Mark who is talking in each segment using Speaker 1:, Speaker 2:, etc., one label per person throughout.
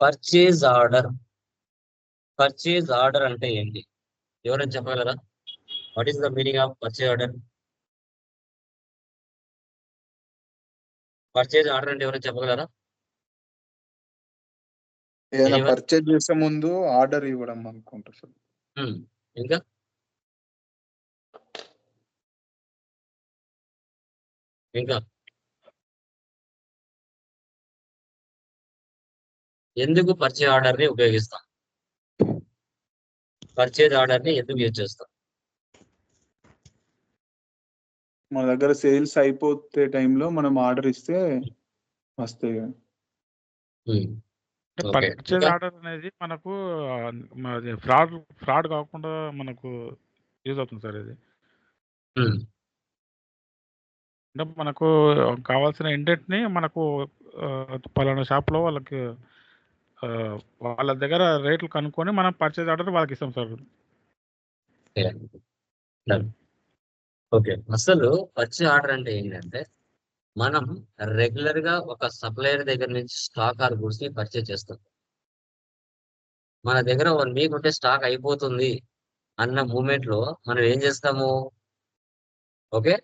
Speaker 1: Purchase order. Purchase order అంటే ఏంటి? ఎవరైనా చెప్పగలరా? What is the meaning of purchase order? Purchase order అంటే ఎవరైనా చెప్పగలరా?
Speaker 2: ఏదైనా
Speaker 1: ఎనీవన్?
Speaker 2: పర్చేజ్ చేసే ముందు ఆర్డర్ ఇవ్వడం అనుకుంటా సార్.
Speaker 1: ఇంకా ఇంకా ఎందుకు పర్చేజ్ ఆర్డర్ ని ఉపయోగిస్తాం? పర్చేజ్ ఆర్డర్ ని ఎందుకు యూజ్ చేస్తాం?
Speaker 2: మన దగ్గర సేల్స్ అయిపోతే టైంలో మనం ఆర్డర్ ఇస్తే వస్తాయి కదా.
Speaker 3: అంటే
Speaker 1: ఓకే.
Speaker 3: పర్చేజ్
Speaker 1: ఇంకా
Speaker 3: ఆర్డర్ అనేది మనకు ఫ్రాడ్ కాకుండా మనకు యూజ్ అవుతుంది సార్ ఇది.
Speaker 1: ఉమ్,
Speaker 3: అంటే మనకు కావాల్సిన ఇంటెంట్ని మనకు పలానా షాప్లో వాళ్ళకి వాళ్ళ దగ్గర రేట్లు కనుక్కొని మనం పర్చేజ్ ఆర్డర్ వాళ్ళకి ఇస్తాం సార్.
Speaker 1: ఓకే. Done. ఓకే. అసలు పర్చేజ్ ఆర్డర్ అంటే ఏంటంటే మనం రెగ్యులర్ గా ఒక సప్లయర్ దగ్గర నుంచి స్టాక్ ఆర్ గూడ్స్ ని పర్చేజ్ చేస్తాం. మన దగ్గర 1 వీక్ ఉంటే స్టాక్ అయిపోతుంది అన్న మూమెంట్ లో మనం ఏం చేస్తాము? ఓకే,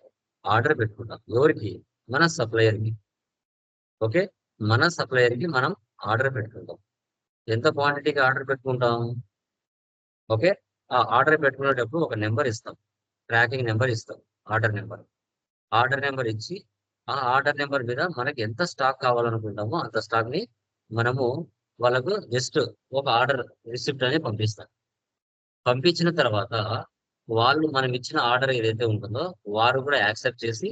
Speaker 1: ఆర్డర్ పెట్టుకుంటాం. ఎవరికి? మన సప్లయర్ కి. ఓకే, మన సప్లయర్ కి మనం ఆర్డర్ పెట్టుకుంటాం. ఎంత క్వాంటిటీకి ఆర్డర్ పెట్టుకుంటాం? ఓకే, ఆ ఆర్డర్ పెట్టుకునేటప్పుడు ఒక నెంబర్ ఇస్తాం, ట్రాకింగ్ నెంబర్ ఇస్తాం. Order number. ఆర్డర్ నెంబర్ ఇచ్చి ఆ ఆర్డర్ నెంబర్ మీద మనకి ఎంత స్టాక్ కావాలనుకుంటామో అంత స్టాక్ ని మనము వాళ్ళకు జస్ట్ ఒక ఆర్డర్ రిసిప్ట్ అనేది పంపిస్తాం. పంపించిన తర్వాత వాళ్ళు మనం ఇచ్చిన ఆర్డర్ ఏదైతే ఉంటుందో వారు కూడా యాక్సెప్ట్ చేసి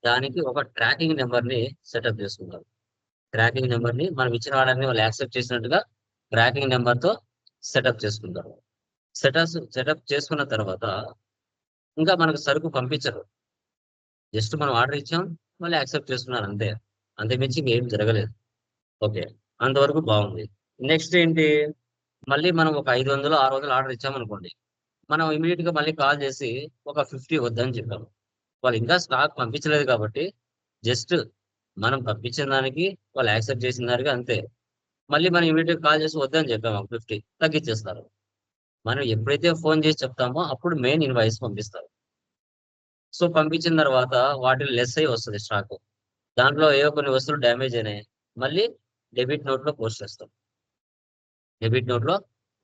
Speaker 1: దానికి ఒక ట్రాకింగ్ నెంబర్ ని సెటప్ చేసుకుంటారు. ట్రాకింగ్ నెంబర్ ని మనం ఇచ్చిన ఆర్డర్ ని వాళ్ళు యాక్సెప్ట్ చేసినట్టుగా ట్రాకింగ్ నెంబర్ తో సెటప్ చేసుకుంటారు. సెటప్ చేసుకున్న తర్వాత ఇంకా మనకు సరుకు పంపించరు. జస్ట్ మనం ఆర్డర్ ఇచ్చాం, వాళ్ళు యాక్సెప్ట్ చేసుకున్నారు అంతే. అంతకుమించి ఇంకేం జరగలేదు. ఓకే, అంతవరకు బాగుంది. నెక్స్ట్ ఏంటి? మళ్ళీ మనం ఒక 500 600 ఆర్డర్ ఇచ్చామనుకోండి, మనం ఇమీడియట్ గా మళ్ళీ కాల్ చేసి ఒక 50 వద్దని చెప్పాము. వాళ్ళు ఇంకా స్టాక్ పంపించలేదు కాబట్టి జస్ట్ మనం పంపించిన దానికి వాళ్ళు యాక్సెప్ట్ చేసిన దానికి అంతే. మళ్ళీ మనం ఇమీడియట్ కాల్ చేసి వద్దని చెప్పాము, 50 తగ్గించేస్తారు. మనం ఎప్పుడైతే ఫోన్ చేసి చెప్తామో అప్పుడు మెయిన్ ఇన్వాయిస్ పంపిస్తారు. సో పంపించిన తర్వాత వాటిని లెస్ అయ్యి వస్తుంది స్టాక్. దాంట్లో ఏవో కొన్ని వస్తువులు డ్యామేజ్ అయినాయి, మళ్ళీ డెబిట్ నోట్ లో పోస్ట్ చేస్తాం. డెబిట్ నోట్ లో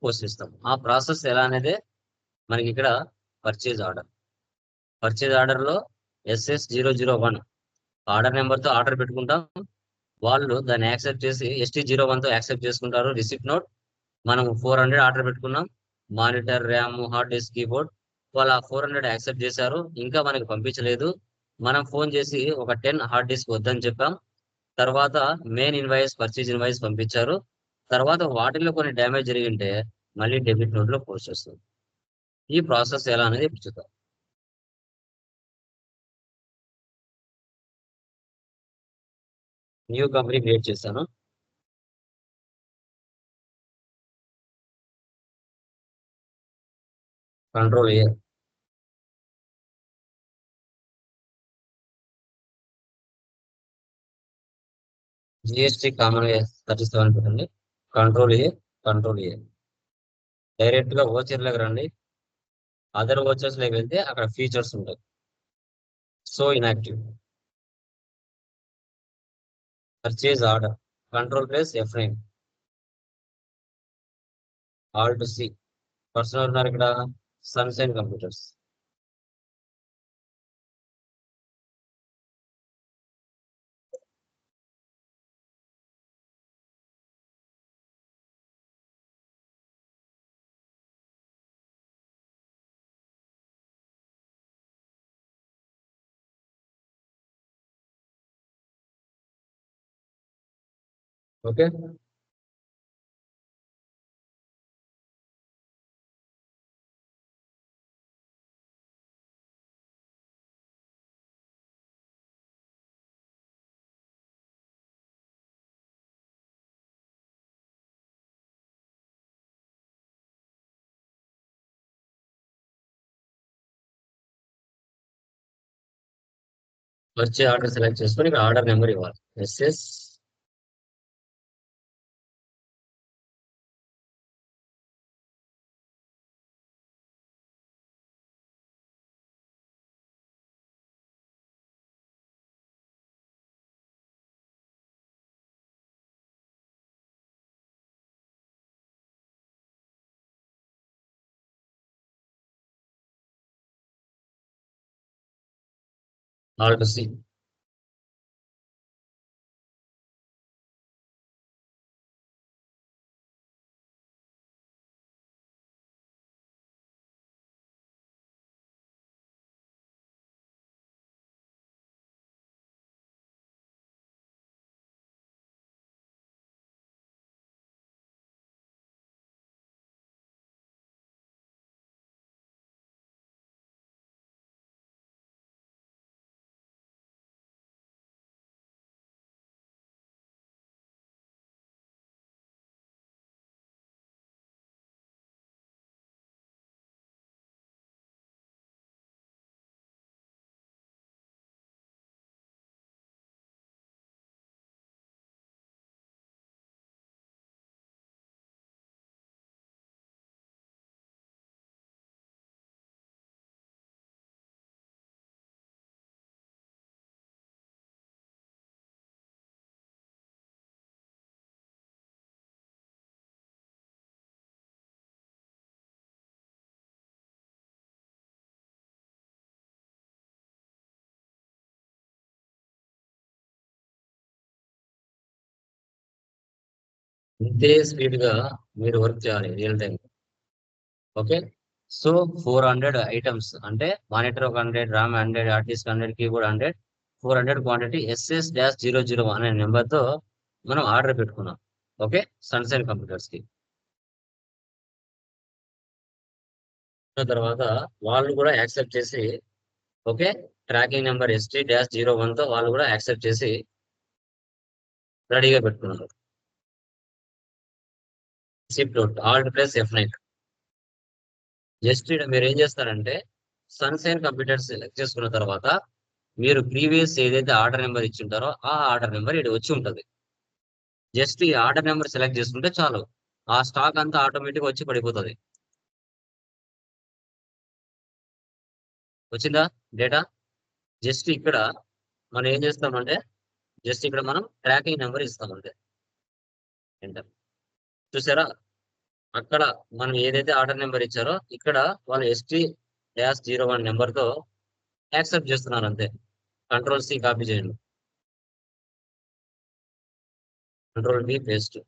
Speaker 1: పోస్ట్ ఇస్తాం. ఆ ప్రాసెస్ ఎలా అనేది మనకి ఇక్కడ పర్చేజ్ ఆర్డర్. పర్చేజ్ ఆర్డర్ లో SS001 ఆర్డర్ నెంబర్ తో ఆర్డర్ పెట్టుకుంటాం. వాళ్ళు దాన్ని యాక్సెప్ట్ చేసి ST01 తో యాక్సెప్ట్ చేసుకుంటారు రిసిప్ట్ నోట్. మనం 400 ఆర్డర్ పెట్టుకున్నాం, monitor, RAM, hard disk, keyboard. వాళ్ళు ఆ 400 యాక్సెప్ట్ చేశారు, ఇంకా మనకి పంపించలేదు. మనం ఫోన్ చేసి ఒక 10 హార్డ్ డిస్క్ వద్దని చెప్పాం. తర్వాత మెయిన్ ఇన్వాయిస్, పర్చేజ్ ఇన్వాయిస్ పంపించారు. తర్వాత వాటిలో కొన్ని డ్యామేజ్ జరిగింటే మళ్ళీ డెబిట్ నోట్ లో పోస్ట్ చేస్తుంది. ఈ ప్రాసెస్ ఎలా అనేది ఇప్పుడు చూద్దాం. న్యూ కంపెనీ క్రియేట్ చేశాను. Ctrl+A. GST కామన్ 37 పెట్టండి. Ctrl+A, Ctrl+A. డైరెక్ట్ గా ఓచర్ లోకి రండి. అదర్ ఓచర్స్ లోకి వెళ్తే అక్కడ ఫీచర్స్ ఉంటాయి. So inactive. Purchase order. Ctrl+F9. Alt+C. Personal ఉన్నారు ఇక్కడ, సన్షైన్ కంప్యూటర్స్. ఓకే, వచ్చే ఆర్డర్ సెలెక్ట్ చేసుకొని ఇక్కడ ఆర్డర్ నెంబర్ ఇవ్వాలి. SS Alt C. ఇంతే స్పీడ్ గా మీరు వర్క్ చేయాలి real time. Okay. So 400 items అంటే మానిటర్ ఒక 100, RAM 100, hard disk 100, keyboard 100, 400 quantity SS-001 అనే నెంబర్ తో మనం ఆర్డర్ పెట్టుకున్నాం. ఓకే, సన్షైన్ కంప్యూటర్స్ కి. తర్వాత వాళ్ళు కూడా యాక్సెప్ట్ చేసి, ఓకే, ట్రాకింగ్ నెంబర్ ST-01 తో వాళ్ళు కూడా యాక్సెప్ట్ చేసి రెడీగా పెట్టుకున్నారు. Ship out Alt+F9. జస్ట్ ఇక్కడ మీరు ఏం చేస్తారంటే సన్షైన్ కంప్యూటర్స్ సెలెక్ట్ చేసుకున్న తర్వాత మీరు ప్రీవియస్ ఏదైతే ఆర్డర్ నెంబర్ ఇచ్చింటారో ఆ ఆర్డర్ నెంబర్ ఇక్కడ వచ్చి ఉంటుంది. జస్ట్ ఈ ఆర్డర్ నెంబర్ సెలెక్ట్ చేసుకుంటే చాలు, ఆ స్టాక్ అంతా ఆటోమేటిక్ వచ్చి పడిపోతుంది. వచ్చిందా డేటా? జస్ట్ ఇక్కడ మనం ఏం చేస్తామంటే జస్ట్ ఇక్కడ మనం ట్రాకింగ్ నెంబర్ ఇస్తామంటే ఎంటర్. చూసారా, అక్కడ మనం ఏదైతే ఆర్డర్ నెంబర్ ఇచ్చారో ఇక్కడ వాళ్ళు ST-01 నెంబర్ తో యాక్సెప్ట్ చేస్తున్నారు అంతే. Ctrl+C కాపీ చేయండి, Ctrl+V పేస్ట్.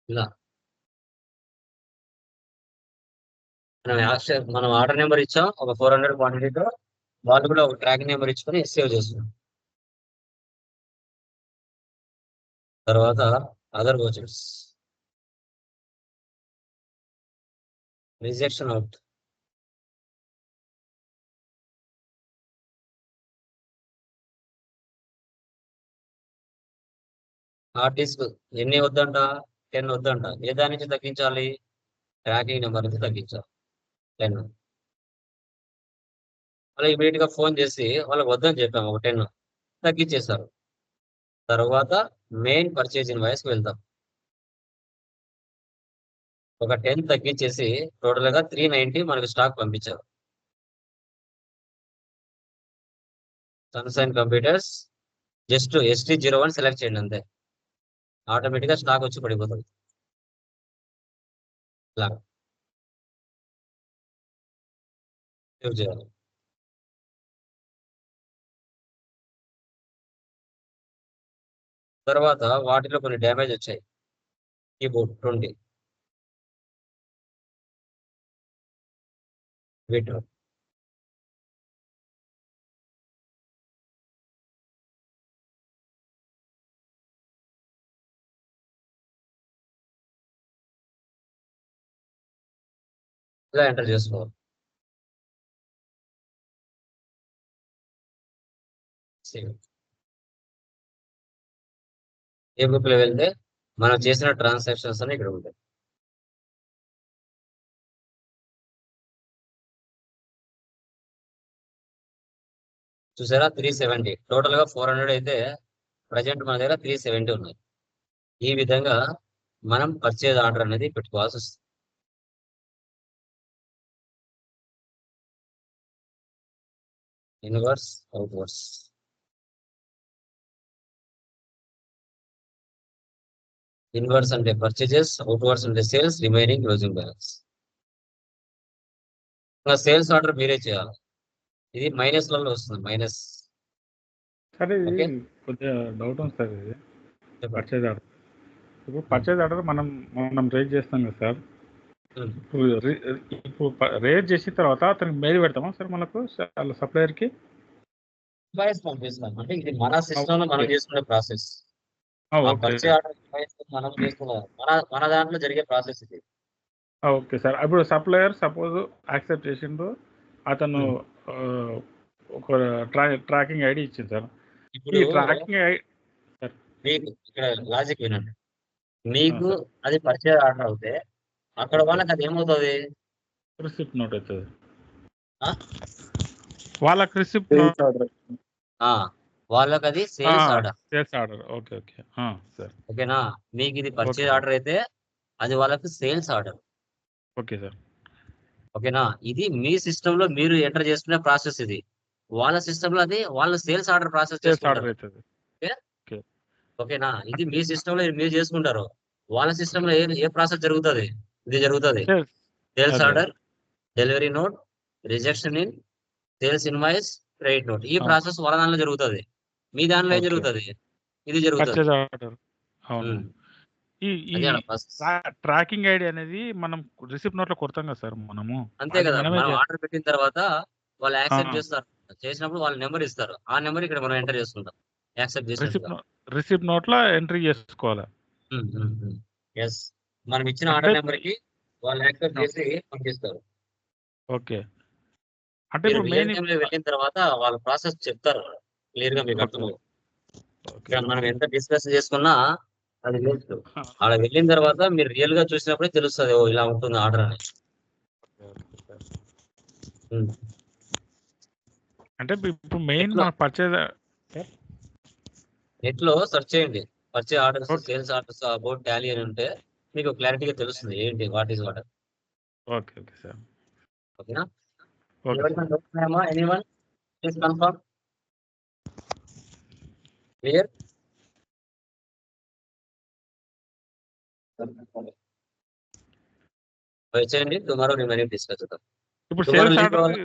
Speaker 1: ఇలా మనం ఆర్డర్ నెంబర్ ఇచ్చాం ఒక 400 క్వాంటిటీతో, వాళ్ళు కూడా ఒక ట్రాకింగ్ నెంబర్ ఇచ్చుకొని సేవ్ చేస్తున్నాం. తర్వాత other vouchers, rejection out. Hard disk ఎన్ని వద్దంట? 10 వద్దంట. ఏ దాని నుంచి తగ్గించాలి? ట్రాకింగ్ నెంబర్ నుంచి తగ్గించాలి 10. అలా ఇమీడియట్ గా ఫోన్ చేసి వాళ్ళకి వద్దని చెప్పాము, ఒక 10 తగ్గించేశారు. తర్వాత మెయిన్ పర్చేజ్ ఇన్వాయిస్ కి వెళ్తాం. ఒక 10 తగ్గించేసి టోటల్ గా 390 మనకు స్టాక్ పంపించారు. Sunshine computers just ST-01 select చేయండి అంతే, ఆటోమేటిక్ గా స్టాక్ వచ్చి పడిపోతుంది. ఇలా సేవ్ చేయాలి. తర్వాత వాటిలో కొన్ని డ్యామేజ్ వచ్చాయి. కీబోర్డ్ 20, వీటిలో ఇలా ఎంటర్ చేసుకోవాలి. సేవ్. ఏ బుక్ లో వెళ్తే మనం చేసిన ట్రాన్సాక్షన్స్ అని ఇక్కడ ఉంటాయి. చూసారా, 370. టోటల్ గా 400 అయితే ప్రజెంట్ మన దగ్గర 370 ఉన్నాయి. ఈ విధంగా మనం పర్చేజ్ ఆర్డర్ అనేది పెట్టుకోవాల్సి వస్తుంది. Inverse, outwards. ఇన్వర్స్ అంటే పర్చేజెస్, అవుట్వర్డ్స్ అంటే సేల్స్, రిమైనింగ్ క్లోజింగ్ బ్యాలెన్స్. ఇంకా సేల్స్ ఆర్డర్ మీరే చేయాలి. ఇది మైనస్లలో వస్తుంది, మైనస్.
Speaker 3: సరే ఇది
Speaker 1: ఓకే,
Speaker 3: కొద్దిగా డౌట్ ఉంది సార్. ఇది
Speaker 1: చెప్పండి.
Speaker 3: పర్చేజ్ ఆర్డర్, ఇప్పుడు పర్చేజ్ ఆర్డర్ మనం రేట్ చేస్తాం కదా సార్.
Speaker 1: ఉమ్.
Speaker 3: ఇప్పుడు రేట్ చేసిన తర్వాత అతనికి మెయిల్ పెడతామా సార్ మనకు వాళ్ళ సప్లయర్కి?
Speaker 1: ఇన్వాయిస్ పంపిస్తాం. అంటే ఇది మన సిస్టమ్ లో మనం
Speaker 3: ఓకే.
Speaker 1: చేసుకునే process.
Speaker 3: Okay
Speaker 1: purchase order invoice మనం చేసుకునే మన దాంట్లో జరిగే ప్రాసెస్ ఇది.
Speaker 3: Okay sir. ఇప్పుడు సప్లయర్ సపోజ్ యాక్సెప్ట్ చేసిండు, అతను
Speaker 1: ఉమ్.
Speaker 3: ఆ, ఒక ట్రాకింగ్ ఐడి ఇచ్చింది సార్.
Speaker 1: ఇప్పుడు
Speaker 3: ఈ ట్రాకింగ్ ఐడి
Speaker 1: మీకు ఇక్కడ లాజిక్ వినండి. మీకు అది పర్చేజ్ ఆర్డర్ అవుతే అక్కడ వాళ్ళకి అది ఏమవుతుంది?
Speaker 3: రిసిప్ట్ నోట్ అవుతుంది.
Speaker 1: ఆ?
Speaker 3: వాళ్ళకి రిసిప్ట్
Speaker 2: సేల్స్ ఆర్డర్.
Speaker 1: ఆ, వాళ్ళకి అది sales order.
Speaker 3: Sales order. Okay okay sir.
Speaker 1: ఓకేనా? మీకు ఇది పర్చేజ్
Speaker 3: ఓకే.
Speaker 1: ఆర్డర్ అయితే అది వాళ్ళకి సేల్స్ ఆర్డర్.
Speaker 3: Okay sir.
Speaker 1: ఓకేనా? ఇది మీ సిస్టమ్ లో మీరు ఎంటర్ చేసుకునే ప్రాసెస్. ఇది వాళ్ళ సిస్టమ్ లో అది వాళ్ళ sales order process
Speaker 3: sales order
Speaker 1: చేసుకుంటారు.
Speaker 3: అవుతుంది.
Speaker 1: ఓకేనా? ఇది మీ సిస్టమ్ లో మీరు చేసుకుంటారు. వాళ్ళ సిస్టమ్ లో ఏ ప్రాసెస్ జరుగుతుంది? ఇది జరుగుతుంది. సేల్స్
Speaker 3: అదే.
Speaker 1: Order, delivery note, rejection in, sales invoice, credit note. ఈ ప్రాసెస్ వాళ్ళ దానిలో జరుగుతుంది. మీ దానిలో ఏం
Speaker 3: ఓకే.
Speaker 1: జరుగుతుంది? ఇది జరుగుతుంది.
Speaker 3: Purchase order. అవును.
Speaker 1: ఉమ్.
Speaker 3: ఈ ఈ
Speaker 1: అదే ప్రాసెస్.
Speaker 3: ట్రాకింగ్ ఐడి అనేది మనం రిసిప్ట్ నోట్ లో కొడతాం కదా సార్ మనము.
Speaker 1: అంతే
Speaker 3: అది
Speaker 1: కదా,
Speaker 3: మనమే
Speaker 1: మనం ఆర్డర్ పెట్టిన తర్వాత వాళ్ళు యాక్సెప్ట్
Speaker 3: ఆ.
Speaker 1: చేస్తారు. చేసినప్పుడు వాళ్ళు నెంబర్ ఇస్తారు. ఆ నెంబర్ ఇక్కడ మనం ఎంటర్ చేసుకుంటాం యాక్సెప్ట్ చేసినట్టుగా.
Speaker 3: రిసిప్ట్ నోట్ లో ఎంట్రీ చేసుకోవాలి.
Speaker 1: ఎస్, మనం ఇచ్చిన
Speaker 3: అంటే
Speaker 1: ఆర్డర్ నెంబర్ కి వాళ్ళు యాక్సెప్ట్ చేసి పంపిస్తారు.
Speaker 3: ఓకే. అంటే
Speaker 1: మీరు
Speaker 3: ఇప్పుడు
Speaker 1: రియల్
Speaker 3: మెయిన్
Speaker 1: టైమ్ లో వెళ్ళిన తర్వాత వాళ్ళ ప్రాసెస్ చెప్తారు క్లియర్ గా, మీకు అర్థమవుతుంది. ఇక్కడ మనం ఎంత డిస్కస్ చేసుకున్నా అది వేస్ట్. అలా వెళ్ళిన తర్వాత మీరు రియల్ గా చూసినప్పుడే తెలుస్తుంది, ఓ ఇలా ఉంటుంది ఆర్డర్ అని. ఉమ్.
Speaker 3: అంటే ఇప్పుడు మెయిన్
Speaker 1: ఎట్లా?
Speaker 3: మన పర్చేజ్
Speaker 1: నెట్ లో సెర్చ్ చేయండి, purchase orders,
Speaker 3: okay.
Speaker 1: Sales orders about Tally అని ఉంటే మీకు క్లారిటీగా తెలుస్తుంది ఏంటి, what is what.
Speaker 3: Okay okay sir.
Speaker 1: ఓకేనా?
Speaker 3: ఓకే
Speaker 1: ఎవరికైనా
Speaker 3: సార్.
Speaker 1: డౌట్స్ ఉన్నాయమ్మా? Anyone please confirm. క్లియర్? వచ్చేయండి, టుమారో రిమైనింగ్ డిస్కస్ చేద్దాం.
Speaker 3: ఇప్పుడు
Speaker 1: టుమారో
Speaker 3: సేల్స్
Speaker 1: లీవ్
Speaker 3: ఆర్డర్
Speaker 1: కావాలా?